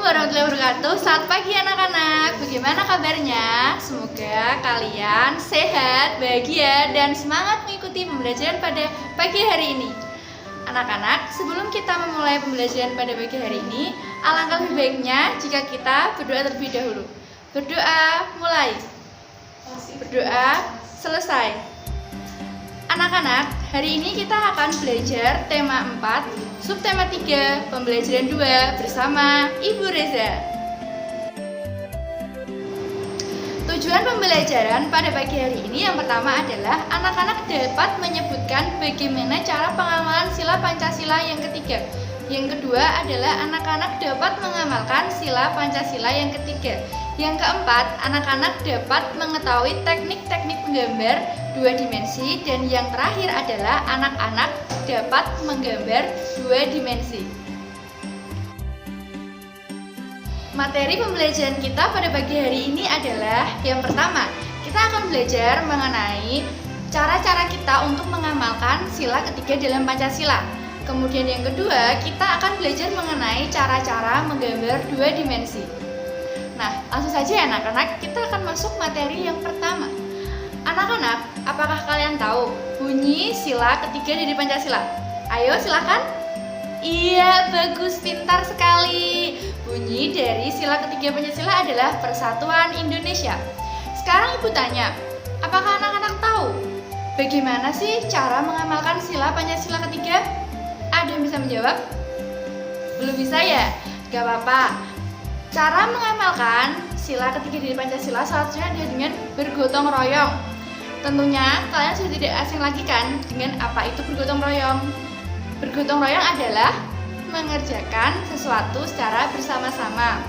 warahmatullahi wabarakatuh. Selamat pagi anak-anak. Bagaimana kabarnya? Semoga kalian sehat, bahagia, dan semangat mengikuti pembelajaran pada pagi hari ini. Anak-anak, sebelum kita memulai pembelajaran pada pagi hari ini, alangkah lebih baiknya jika kita berdoa terlebih dahulu. Berdoa mulai. Berdoa selesai. Anak-anak, hari ini kita akan belajar tema 4, subtema 3, pembelajaran 2 bersama Ibu Reza. Tujuan pembelajaran pada pagi hari ini yang pertama adalah anak-anak dapat menyebutkan bagaimana cara pengamalan sila Pancasila yang ketiga. Yang kedua adalah anak-anak dapat mengamalkan sila Pancasila yang ketiga. Yang keempat, anak-anak dapat mengetahui teknik-teknik menggambar 2 dimensi. Dan yang terakhir adalah anak-anak dapat menggambar 2 dimensi. Materi pembelajaran kita pada pagi hari ini adalah yang pertama, kita akan belajar mengenai cara-cara kita untuk mengamalkan sila ketiga dalam Pancasila. Kemudian yang kedua, kita akan belajar mengenai cara-cara menggambar 2 dimensi. Nah, langsung saja ya anak-anak, kita akan masuk materi yang pertama. Anak-anak, apakah kalian tahu bunyi sila ketiga dari Pancasila? Ayo silakan. Iya, bagus, pintar sekali. Bunyi dari sila ketiga Pancasila adalah Persatuan Indonesia. Sekarang Ibu tanya, apakah anak-anak tahu bagaimana sih cara mengamalkan sila Pancasila ketiga? Ada yang bisa menjawab? Belum bisa ya? Gak apa-apa. Cara mengamalkan sila ketiga dari Pancasila salah satunya adalah dengan bergotong royong. Tentunya kalian sudah tidak asing lagi kan dengan apa itu bergotong royong. Bergotong royong adalah mengerjakan sesuatu secara bersama-sama.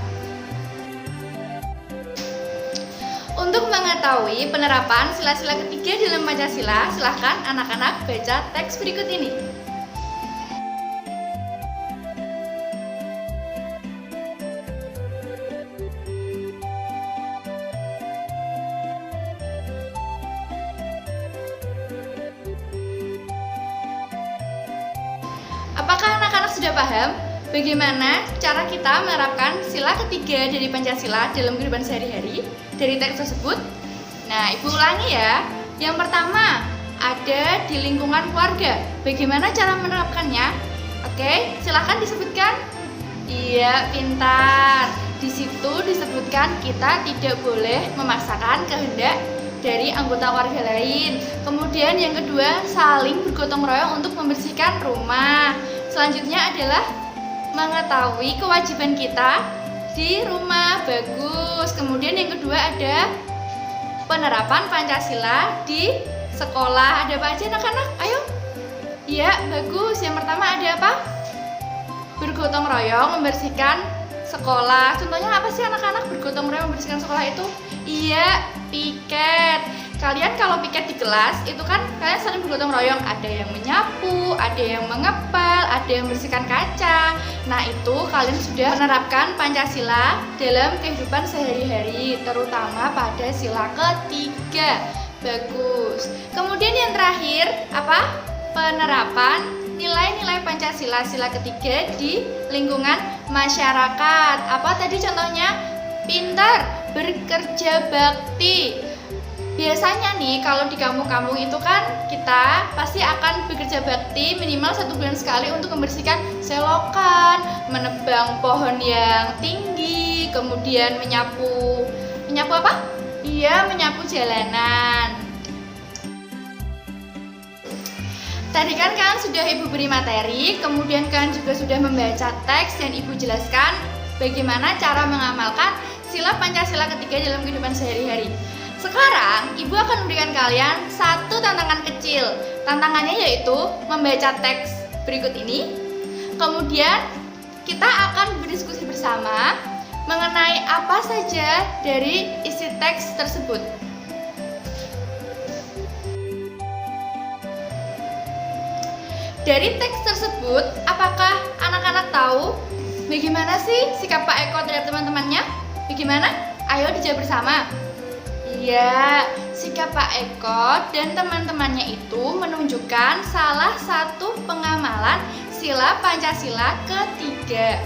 Untuk mengetahui penerapan sila-sila ketiga dalam Pancasila, silahkan anak-anak baca teks berikut ini. Apakah anak-anak sudah paham bagaimana cara kita menerapkan sila ketiga dari Pancasila dalam kehidupan sehari-hari dari teks tersebut? Nah, Ibu ulangi ya. Yang pertama, ada di lingkungan keluarga. Bagaimana cara menerapkannya? Oke, silakan disebutkan. Iya, pintar. Di situ disebutkan kita tidak boleh memaksakan kehendak dari anggota keluarga lain. Kemudian yang kedua, saling bergotong royong untuk membersihkan rumah. Selanjutnya adalah mengetahui kewajiban kita di rumah. Bagus. Kemudian yang kedua ada penerapan Pancasila di sekolah. Ada apa aja anak-anak? Ayo. Iya, bagus. Yang pertama ada apa? Bergotong royong membersihkan sekolah. Contohnya apa sih anak-anak bergotong royong membersihkan sekolah itu? Iya, piket. Kalian kalau piket di kelas itu kan kalian saling bergotong royong. Ada yang menyapu, ada yang mengepel, ada yang membersihkan kaca. Nah, itu kalian sudah menerapkan Pancasila dalam kehidupan sehari-hari, terutama pada sila ketiga. Bagus. Kemudian yang terakhir apa? Penerapan nilai-nilai Pancasila sila ketiga di lingkungan masyarakat. Apa tadi contohnya? Pintar, bekerja bakti. Biasanya nih kalau di kampung-kampung itu kan kita pasti akan bekerja bakti minimal 1 bulan sekali untuk membersihkan selokan, menebang pohon yang tinggi, kemudian menyapu apa? Iya, menyapu jalanan. Tadi kan kalian sudah Ibu beri materi, kemudian kalian juga sudah membaca teks dan Ibu jelaskan bagaimana cara mengamalkan sila Pancasila ketiga dalam kehidupan sehari-hari. Sekarang Ibu akan memberikan kalian satu tantangan kecil. Tantangannya yaitu membaca teks berikut ini. Kemudian kita akan berdiskusi bersama mengenai apa saja dari isi teks tersebut. Dari teks tersebut, apakah anak-anak tahu bagaimana sih sikap Pak Eko terhadap teman-temannya? Bagaimana? Ayo dijawab bersama. Iya, sikap Pak Eko dan teman-temannya itu menunjukkan salah satu pengamalan sila Pancasila ketiga,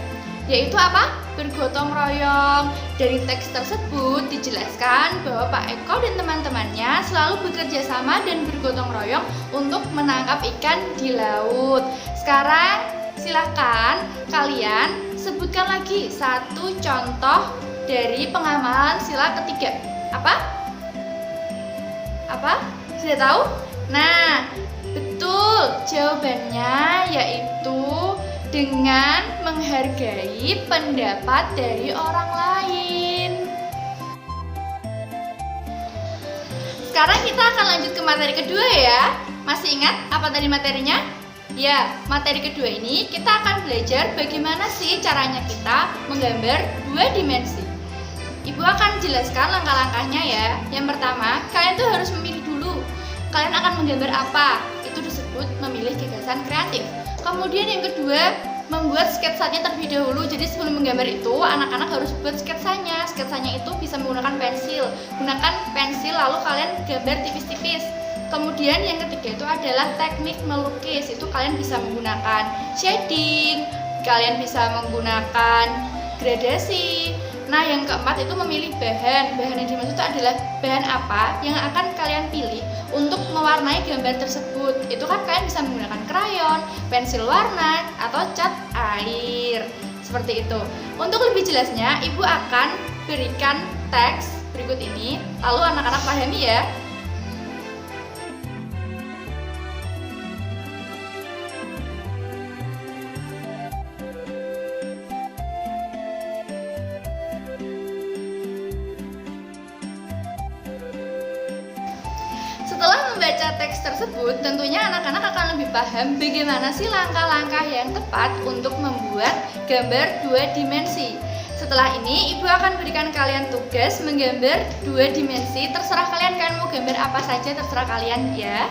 yaitu apa? bergotong royong. Dari teks tersebut dijelaskan bahwa Pak Eko dan teman-temannya selalu bekerja sama dan bergotong royong untuk menangkap ikan di laut. Sekarang silahkan kalian sebutkan lagi satu contoh dari pengamalan sila ketiga. Apa? Sudah tahu? Nah, betul, jawabannya yaitu dengan menghargai pendapat dari orang lain. Sekarang kita akan lanjut ke materi kedua ya. Masih ingat apa tadi materinya? Ya, materi kedua ini kita akan belajar bagaimana sih caranya kita menggambar dua dimensi. Ibu akan jelaskan langkah-langkahnya ya. Yang pertama, kalian tuh harus memilih dulu kalian akan menggambar apa. Itu disebut memilih gagasan kreatif. Kemudian yang kedua, membuat sketsanya terlebih dahulu. Jadi sebelum menggambar itu, anak-anak harus buat sketsanya. Sketsanya itu bisa menggunakan pensil. Gunakan pensil lalu kalian gambar tipis-tipis. Kemudian yang ketiga itu adalah teknik melukis. Itu kalian bisa menggunakan shading, kalian bisa menggunakan gradasi. Nah, yang keempat itu memilih bahan. Bahan yang dimaksud itu adalah bahan apa yang akan kalian pilih untuk mewarnai gambar tersebut. Itu kan kalian bisa menggunakan krayon, pensil warna, atau cat air. Seperti itu. Untuk lebih jelasnya, Ibu akan berikan teks berikut ini, lalu anak-anak pahami ya. Setelah membaca teks tersebut, tentunya anak-anak akan lebih paham bagaimana sih langkah-langkah yang tepat untuk membuat gambar dua dimensi. Setelah ini, Ibu akan berikan kalian tugas menggambar dua dimensi. Terserah kalian mau gambar apa saja, terserah kalian ya.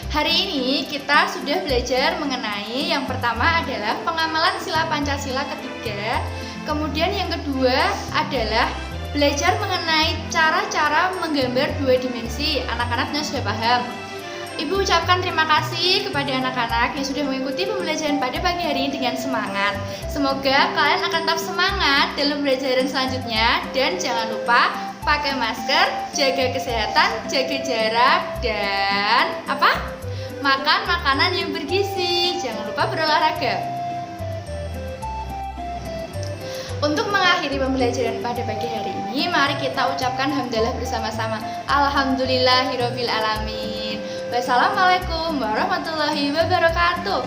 Hari ini kita sudah belajar mengenai yang pertama adalah pengamalan sila Pancasila ketiga. Kemudian yang kedua adalah belajar mengenai cara-cara menggambar dua dimensi. Anak-anaknya sudah paham. Ibu ucapkan terima kasih kepada anak-anak yang sudah mengikuti pembelajaran pada pagi hari ini dengan semangat. Semoga kalian akan tetap semangat dalam pembelajaran selanjutnya. Dan jangan lupa pakai masker, jaga kesehatan, jaga jarak, dan makan makanan yang bergizi. Jangan lupa berolahraga. Untuk mengakhiri pembelajaran pada pagi hari ini, mari kita ucapkan hamdalah bersama-sama. Alhamdulillahirobbilalamin. Wassalamualaikum warahmatullahi wabarakatuh.